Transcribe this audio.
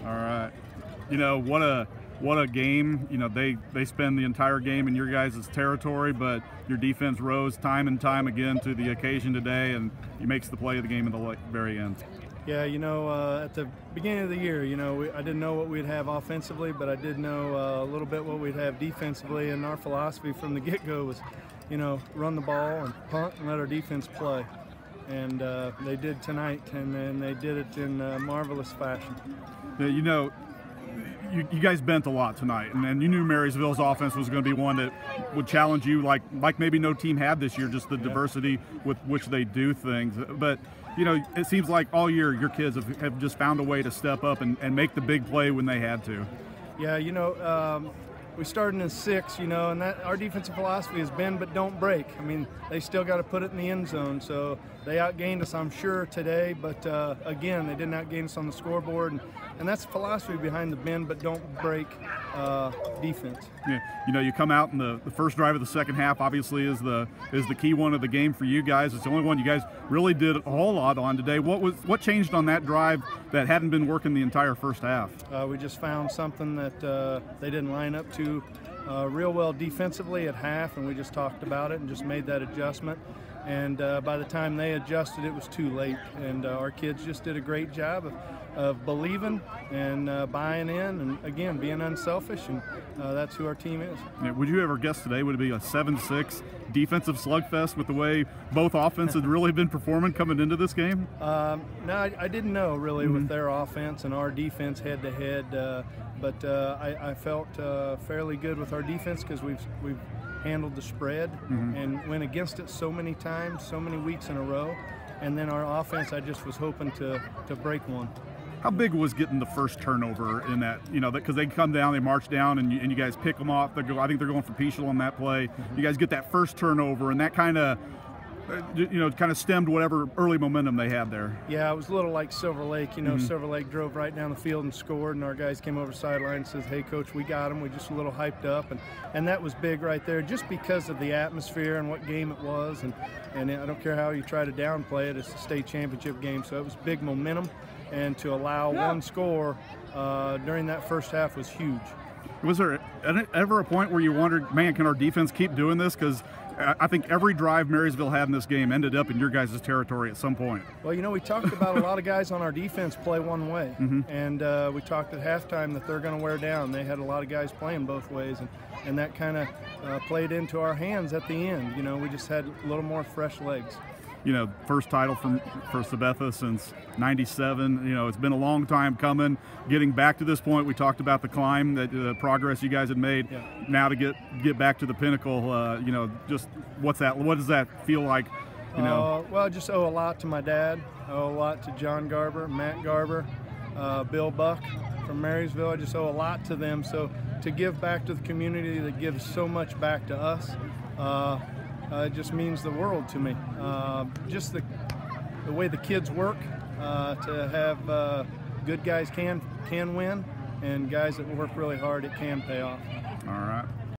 All right. You know, what a game. You know, they spend the entire game in your guys' territory, but your defense rose time and time again to the occasion today, and he makes the play of the game at the very end. Yeah, you know, at the beginning of the year, you know, I didn't know what we'd have offensively, but I did know a little bit what we'd have defensively, and our philosophy from the get-go was, you know, run the ball and punt and let our defense play. And they did tonight, and then they did it in marvelous fashion. Yeah, you know, you guys bent a lot tonight, and you knew Marysville's offense was going to be one that would challenge you like maybe no team had this year, just the diversity with which they do things. But, you know, it seems like all year your kids have just found a way to step up and make the big play when they had to. Yeah, you know, we started in 6, you know, and that our defensive philosophy is bend but don't break. I mean, they still got to put it in the end zone, so they outgained us, I'm sure, today, but again, they didn't outgain us on the scoreboard, and that's the philosophy behind the bend but don't break defense. Yeah, you know, you come out in the first drive of the second half, obviously is the key one of the game for you guys. It's the only one you guys really did a whole lot on today. What changed on that drive that hadn't been working the entire first half? We just found something that they didn't line up to real well defensively at half, and we just talked about it and just made that adjustment. And by the time they adjusted, it was too late. And our kids just did a great job of believing and buying in, and again, being unselfish, and that's who our team is. Yeah, would you ever guess today would it be a 7-6 defensive slugfest with the way both offenses had really been performing coming into this game? No, I didn't know really with their offense and our defense head to head, but I felt fairly good with our defense because we've handled the spread and went against it so many times, so many weeks in a row. And then our offense, I just was hoping to break one. How big was getting the first turnover in that, you know, because they come down, they march down, and you guys pick them off. I think they're going for Peschel on that play. You guys get that first turnover, and that kind of, you know, kind of stemmed whatever early momentum they had there. Yeah, it was a little like Silver Lake. You know, Silver Lake drove right down the field and scored, and our guys came over the sideline and says, "Hey, Coach, we got him." We just a little hyped up, and that was big right there, just because of the atmosphere and what game it was, and I don't care how you try to downplay it, it's a state championship game, so it was big momentum, and to allow one score during that first half was huge. Was there ever a point where you wondered, man, can our defense keep doing this? Because I think every drive Marysville had in this game ended up in your guys' territory at some point. Well, you know, we talked about a lot of guys on our defense play one way, and we talked at halftime that they're going to wear down. They had a lot of guys playing both ways, and that kind of played into our hands at the end. You know, we just had a little more fresh legs. You know, first title for Sabetha since '97. You know, it's been a long time coming. Getting back to this point, we talked about the climb, the progress you guys had made. Yeah. Now to get back to the pinnacle, you know, just what does that feel like? You know, well, I just owe a lot to my dad. I owe a lot to John Garber, Matt Garber, Bill Buck from Marysville. I just owe a lot to them. So to give back to the community that gives so much back to us. It just means the world to me. Just the way the kids work, to have good guys can win, and guys that work really hard, it can pay off. All right.